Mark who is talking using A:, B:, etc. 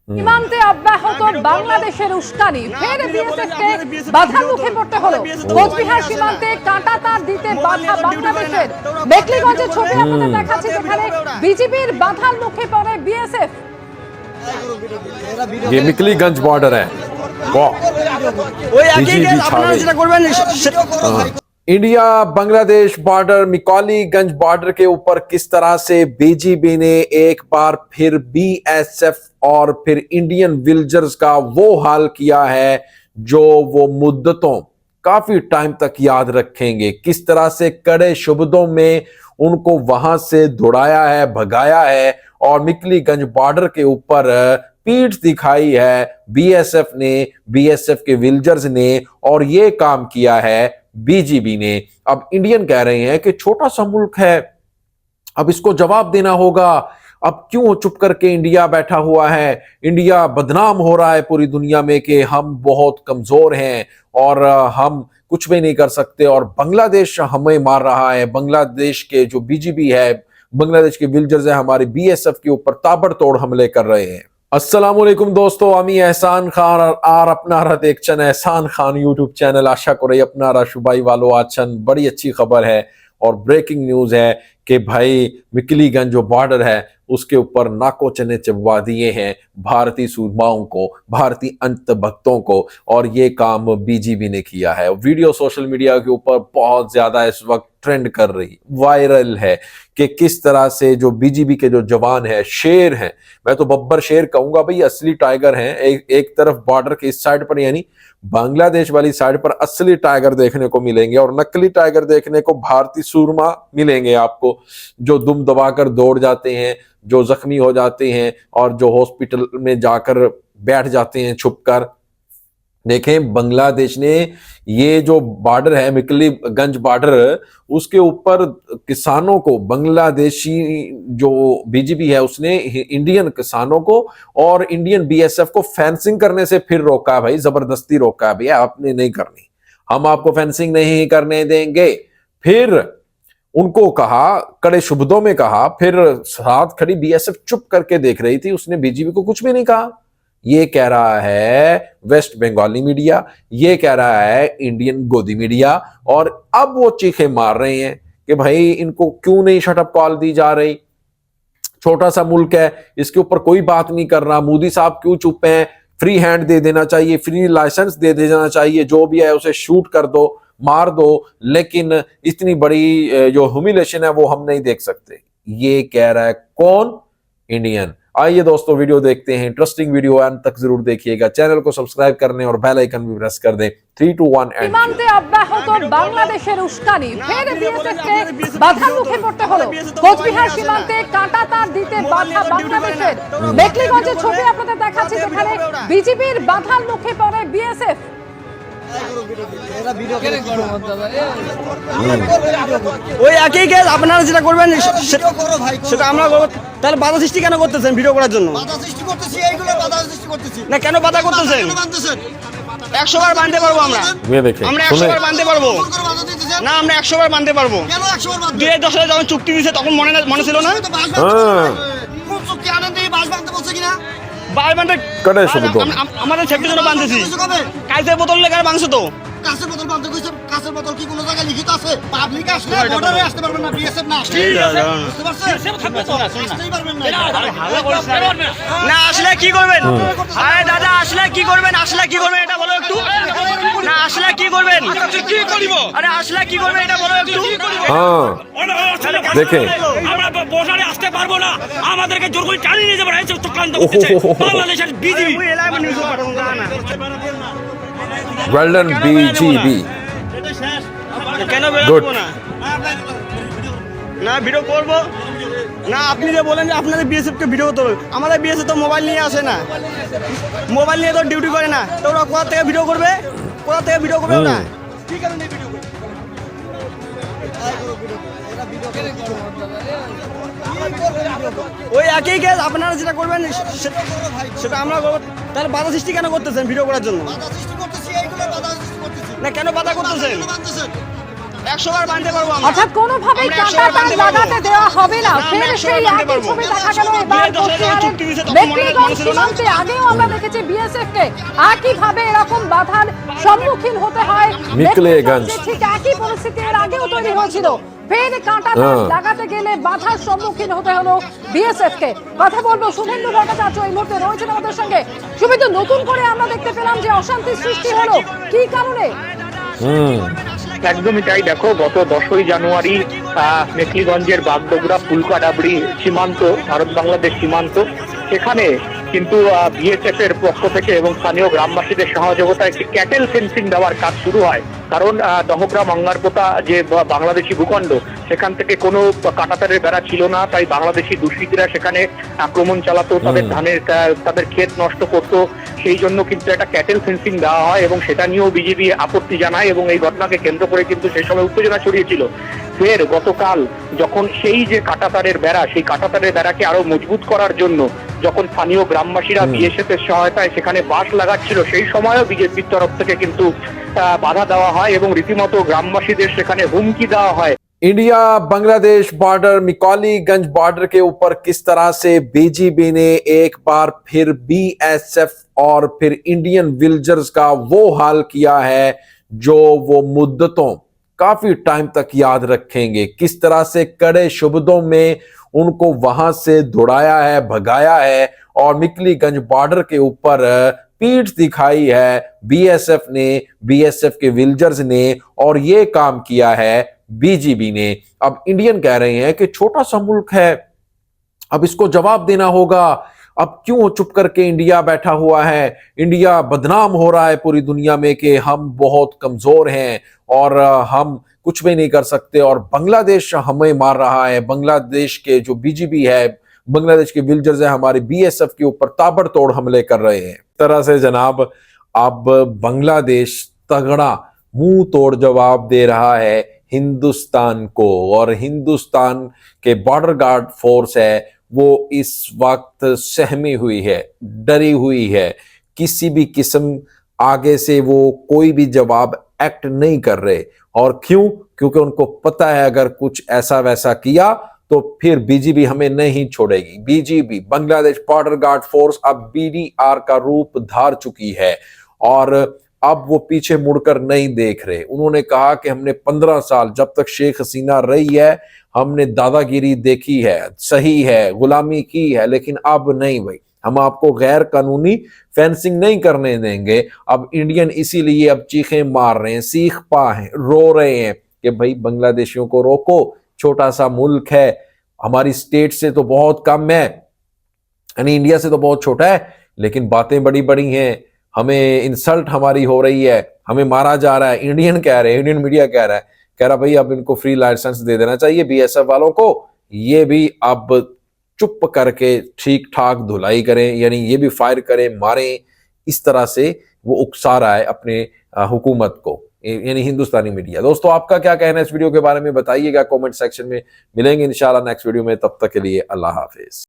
A: সীমান্তে অব্যাহত বাংলাদেশের উস্কানি, ফের বিএসএফকে বাধার মুখে পড়তে হলো। কোচবিহার সীমান্তে কাঁটা তার দিতে বাধা বাংলাদেশের। মেকলিগঞ্জের ছবি আপনাদের দেখাচ্ছি, যেখানে বিজিবির বাধার মুখে পড়ে বিএসএফ।
B: ये मिकलीगंज बॉर्डर है। इंडिया बांग्लादेश बॉर्डर मिकलीगंज बॉर्डर के ऊपर किस तरह से बीजीबी ने एक बार फिर बीएसएफ और फिर इंडियन विलेजर्स का वो हाल किया है जो वो मुद्दतों काफी टाइम तक याद रखेंगे। किस तरह से कड़े शब्दों में उनको वहां से दौड़ाया है, भगाया है और मिकलीगंज बॉर्डर के ऊपर पीठ दिखाई है बीएसएफ ने, बीएसएफ के विलेजर्स ने, और ये काम किया है बीजीबी ने। अब इंडियन कह रहे हैं कि छोटा सा मुल्क है, अब इसको जवाब देना होगा। अब क्यों चुप करके इंडिया बैठा हुआ है? इंडिया बदनाम हो रहा है पूरी दुनिया में कि हम बहुत कमजोर हैं और हम कुछ भी नहीं कर सकते, और बांग्लादेश हमें मार रहा है। बांग्लादेश के जो बीजीबी है, बांग्लादेश के विलेजर्स है, हमारे बीएसएफ के ऊपर ताबड़तोड़ हमले कर रहे हैं। আসসালামুয়ালাইকুম দোস্ত, আমি এহসান খান আর আপনারা দেখছেন এহসান খান ইউটিউব চ্যানেল। আশা করি আপনারা সবাই ভালো আছেন। बड़ी अच्छी खबर है और ब्रेकिंग न्यूज है कि भाई मिकलीगंज जो बॉर्डर है उसके ऊपर नाको चने चबवा दिए हैं भारतीय सूरमाओं को, भारतीय अंत भक्तों को, और ये काम बीजीबी ने किया है। वीडियो सोशल मीडिया के ऊपर बहुत ज्यादा इस वक्त ट्रेंड कर रही, वायरल है कि किस तरह से जो बीजीबी के जो जवान है, शेर हैं, मैं तो बब्बर शेर कहूंगा भाई, असली टाइगर हैं। एक तरफ बॉर्डर के इस साइड पर यानी बांग्लादेश वाली साइड पर असली टाइगर देखने को मिलेंगे और नकली टाइगर देखने को भारतीय सूरमा मिलेंगे आपको, जो दुम दबाकर दौड़ जाते हैं, जो जख्मी हो जाते हैं और जो हॉस्पिटल में जाकर बैठ जाते हैं छुपकर। देखें, बांग्लादेश ने ये जो बॉर्डर है मिकलीगंज बॉर्डर, उसके ऊपर किसानों को, बांग्लादेशी जो बीजीबी है उसने इंडियन किसानों को और इंडियन बीएसएफ को फेंसिंग करने से फिर रोका है भाई, जबरदस्ती रोका है भैया, आपने नहीं करनी, हम आपको फेंसिंग नहीं करने देंगे। फिर उनको कहा, कड़े शब्दों में कहा, फिर साथ खड़ी बीएसएफ चुप करके देख रही थी, उसने बीजीबी को कुछ भी नहीं कहा। ये कह रहा है वेस्ट बंगाली मीडिया, ये कह रहा है इंडियन गोदी मीडिया, और अब वो चीखे मार रहे हैं कि भाई इनको क्यों नहीं शटअप कॉल दी जा रही। छोटा सा मुल्क है, इसके ऊपर कोई बात नहीं कर रहा, मोदी साहब क्यों चुप हैं? फ्री हैंड दे देना चाहिए, फ्री लाइसेंस दे देना चाहिए, जो भी है उसे शूट कर दो, मार दो, लेकिन इतनी बड़ी जो ह्यूमिलेशन है वो हम नहीं देख सकते। ये कह रहा है कौन? इंडियन। आइए दोस्तों वीडियो देखते हैं, इंटरेस्टिंग वीडियो है, अंत तक जरूर देखिएगा। चैनल को सब्सक्राइब करने और बेल आइकन भी प्रेस कर दें। 3 2 1 एंड।
A: সীমান্তে অব্যাহত বাংলাদেশের উস্কানি, ফের বিএসএফকে বাধার মুখে পড়তে হলো। কোচবিহার সীমান্তে কাঁটা তার দিতে বাধা বাংলাদেশের। মেকলিগঞ্জের ছবি আপনাদের দেখাচ্ছি, যেখানে বিজিবির বাধার মুখে পড়ে বিএসএফ।
C: ওই একই কেস, আপনারা যেটা করবেন সেটা আমরা করব। তাহলে বাধা সৃষ্টি কেন করতেছেন ভিডিও করার জন্য?
D: বাধা সৃষ্টি করতেছি, এইগুলো বাধা সৃষ্টি করতেছি
C: না, কেন বাধা করতেছেন? 100 বার বাঁধতে পারবো আমরা, আমরা 100 বার বাঁধতে পারবো না, আমরা 100 বার বাঁধতে পারবো।
D: কেন 100 বার বাঁধতে?
C: 2010 সালে যখন চুক্তি দিয়েছে তখন মনে ছিল না?
D: কোন চুক্তি আনন্দ দিয়ে বাস বাঁধতে বলছে কিনা?
C: বার বাঁধতে আমাদের সেফটির জন্য বাঁধতেছি। কাঁচের বোতল লেগে বাঁধছো তো?
D: কাঁচের বোতল বাঁধতে কইছে, কাঁচের বোতল কি কোনো জায়গায় লিখিত আছে? পাবলিক আসলে বর্ডারে আসতে পারবেন না, বিএসএফ না আসলে বুঝতে পারছেন? বিএসএফ থাকবে তো, আসতেই পারবেন না।
C: না আসলে কি করবেন? আরে দাদা আসলে কি করবেন? আসলে কি করবেন এটা বলো একটু। না আসলে কি করবেন? কি করব? আরে আসলে কি করবেন এটা বলো একটু।
B: হ্যাঁ দেখেন,
E: আমরা বর্ডারে আসতে পারবো না, আমাদেরকে জোর করে টানিয়ে নিয়ে যাবে, এই চক্রান্ত করতেছে বাংলাদেশের বিজিবি।
B: well done BGB।
C: কেন বেরোবো না? না ভিডিও করবো না, আপনি যে বলেন যে আপনাদের বিএসএফ কে ভিডিও করতে হবে, আমাদের বিএসএফ তো মোবাইল নিয়ে আসে না, মোবাইল নিয়ে তো ডিউটি করে না, তো ওরা কোথা থেকে ভিডিও করবে? কোথা থেকে ভিডিও করবে ওরা? কি কারণে ভিডিও করবে? ওই একই কেস, আপনারা যেটা করবেন সেটা আমরা করবো। তাহলে বাধা সৃষ্টি কেন করতেছেন ভিডিও করার জন্য?
D: বাধা সৃষ্টি করতেছি, এইগুলো বাধা সৃষ্টি করতেছি
C: না, কেন বাধা করতেছেন? 100 বার বাঁধতে পারবো আমরা।
A: অর্থাৎ কোনোভাবেই
C: আমরা 100
A: কাঁটা
C: বার
A: তার
C: বাঁধতে পারবো।
A: লাগাতে দেওয়া হবে না।
C: না, আমরা
A: ফের
C: 100
A: সেই
C: বার বাঁধতে
A: একই
C: পারবো।
A: ছবি দেখা গেল এবার
C: 2010
A: কোচবিহারের
C: চুক্তি হয়েছে, তখন
A: মেখলিগঞ্জ
C: মনে ছিল না?
A: সীমান্তে। আগেও আমরা দেখেছি বিএসএফ কে একইভাবে এরকম বাধার সম্মুখীন হতে হয়।
B: মেখলিগঞ্জ।
A: ঠিক একই পরিস্থিতি এর আগেও তৈরি হয়েছিল। ফের কাঁটা তার লাগাতে গেলে বাধার সম্মুখীন হতে হলো বিএসএফ কে। কথা বলবো শুভেন্দু ভট্টাচার্য এই মুহূর্তে রয়েছেন আমাদের সঙ্গে। শুভেন্দু, নতুন করে আমরা দেখতে পেলাম যে অশান্তি সৃষ্টি হলো, কি কারণে?
F: একদমই তাই। দেখো, গত 10ই জানুয়ারি মেখলিগঞ্জের বাগডোগরা ফুলকাডাবড়ি সীমান্ত, ভারত বাংলাদেশ সীমান্ত, সেখানে কিন্তু বিএসএফ এর পক্ষ থেকে এবং স্থানীয় গ্রামবাসীদের সহযোগিতায় একটি ক্যাটেল ফেন্সিং দেওয়ার কাজ শুরু হয়। কারণ দহগ্রাম অঙ্গারপোতা যে বাংলাদেশি ভূখণ্ড, সেখান থেকে কোনো কাঁটাতারের বেড়া ছিল না, তাই বাংলাদেশি দুষ্কৃতীরা সেখানে আক্রমণ চালাতো, তাদের ক্ষেত নষ্ট করতো। সেই জন্য কিন্তু একটা ক্যাটেল ফেন্সিং দেওয়া হয় এবং সেটা নিয়েও বিজেপি আপত্তি জানায় এবং এই ঘটনাকে কেন্দ্র করে কিন্তু সেই সময় উত্তেজনা ছড়িয়েছিল। ফের গতকাল যখন সেই যে কাঁটাতারের বেড়া, সেই কাঁটাতারের বেড়াকে আরো মজবুত করার জন্য যখন স্থানীয় গ্রামবাসীরা বিএসএফ এর সহায়তায় সেখানে বাঁশ লাগাচ্ছিল, সেই সময়ও বিজেপির তরফ থেকে কিন্তু বাধা দেওয়া হয় এবং রীতিমতো গ্রামবাসীদের সেখানে হুমকি দেওয়া হয়।
B: इंडिया बांग्लादेश बॉर्डर मिकौलीगंज बॉर्डर के ऊपर किस तरह से बीजीबी ने एक बार फिर बीएसएफ और फिर इंडियन विल्जर्स का वो हाल किया है जो वो मुद्दतों काफी टाइम तक याद रखेंगे। किस तरह से कड़े शब्दों में उनको वहां से दौड़ाया है, भगाया है और मिकलीगंज बॉर्डर के ऊपर पीठ दिखाई है बीएसएफ ने, बीएसएफ के विल्जर्स ने, और ये काम किया है बीजीबी ने। अब इंडियन कह रहे हैं कि छोटा सा मुल्क है, अब इसको जवाब देना होगा। अब क्यों चुप करके इंडिया बैठा हुआ है? इंडिया बदनाम हो रहा है पूरी दुनिया में कि हम बहुत कमजोर हैं और हम कुछ भी नहीं कर सकते, और बांग्लादेश हमें मार रहा है। बांग्लादेश के जो बीजीबी है, बांग्लादेश के विल्जर्स है, हमारे बीएसएफ के ऊपर ताबड़तोड़ हमले कर रहे हैं। इस तरह से जनाब अब बांग्लादेश तगड़ा मुंह तोड़ जवाब दे रहा है हिंदुस्तान को, और हिंदुस्तान के बॉर्डर गार्ड फोर्स है वो इस वक्त सहमी हुई है, डरी हुई है। किसी भी किस्म आगे से वो कोई भी जवाब एक्ट नहीं कर रहे। और क्यों? क्योंकि उनको पता है अगर कुछ ऐसा वैसा किया तो फिर बीजीबी हमें नहीं छोड़ेगी। BGB, Bangladesh border guard force, अब बीडीआर का रूप धार चुकी है और अब वो पीछे मुड़कर नहीं देख रहे। उन्होंने कहा कि हमने 15 साल जब तक शेख हसीना रही है हमने दादागिरी देखी है, सही है, गुलामी की है, लेकिन अब नहीं भाई, हम आपको गैर कानूनी फेंसिंग नहीं करने देंगे। अब इंडियन इसीलिए अब चीखें मार रहे हैं, सीख पा हैं, रो रहे हैं कि भाई बांग्लादेशियों को रोको, छोटा सा मुल्क है, हमारी स्टेट से तो बहुत कम है, यानी इंडिया से तो बहुत छोटा है, लेकिन बातें बड़ी बड़ी हैं, हमें इंसल्ट हमारी हो रही है, हमें मारा जा रहा है। इंडियन कह रहे हैं, इंडियन मीडिया कह रहा है भाई अब इनको फ्री लाइसेंस दे देना चाहिए बीएसएफ वालों को, ये भी अब चुप करके ठीक ठाक धुलाई करें, यानी ये भी फायर करें, मारें। इस तरह से वो उकसा रहा है अपने हुकूमत को, यानी हिंदुस्तानी मीडिया। दोस्तों, आपका क्या कहना है इस वीडियो के बारे में बताइएगा कमेंट सेक्शन में। मिलेंगे इंशाल्लाह नेक्स्ट वीडियो में, तब तक के लिए अल्लाह हाफिज।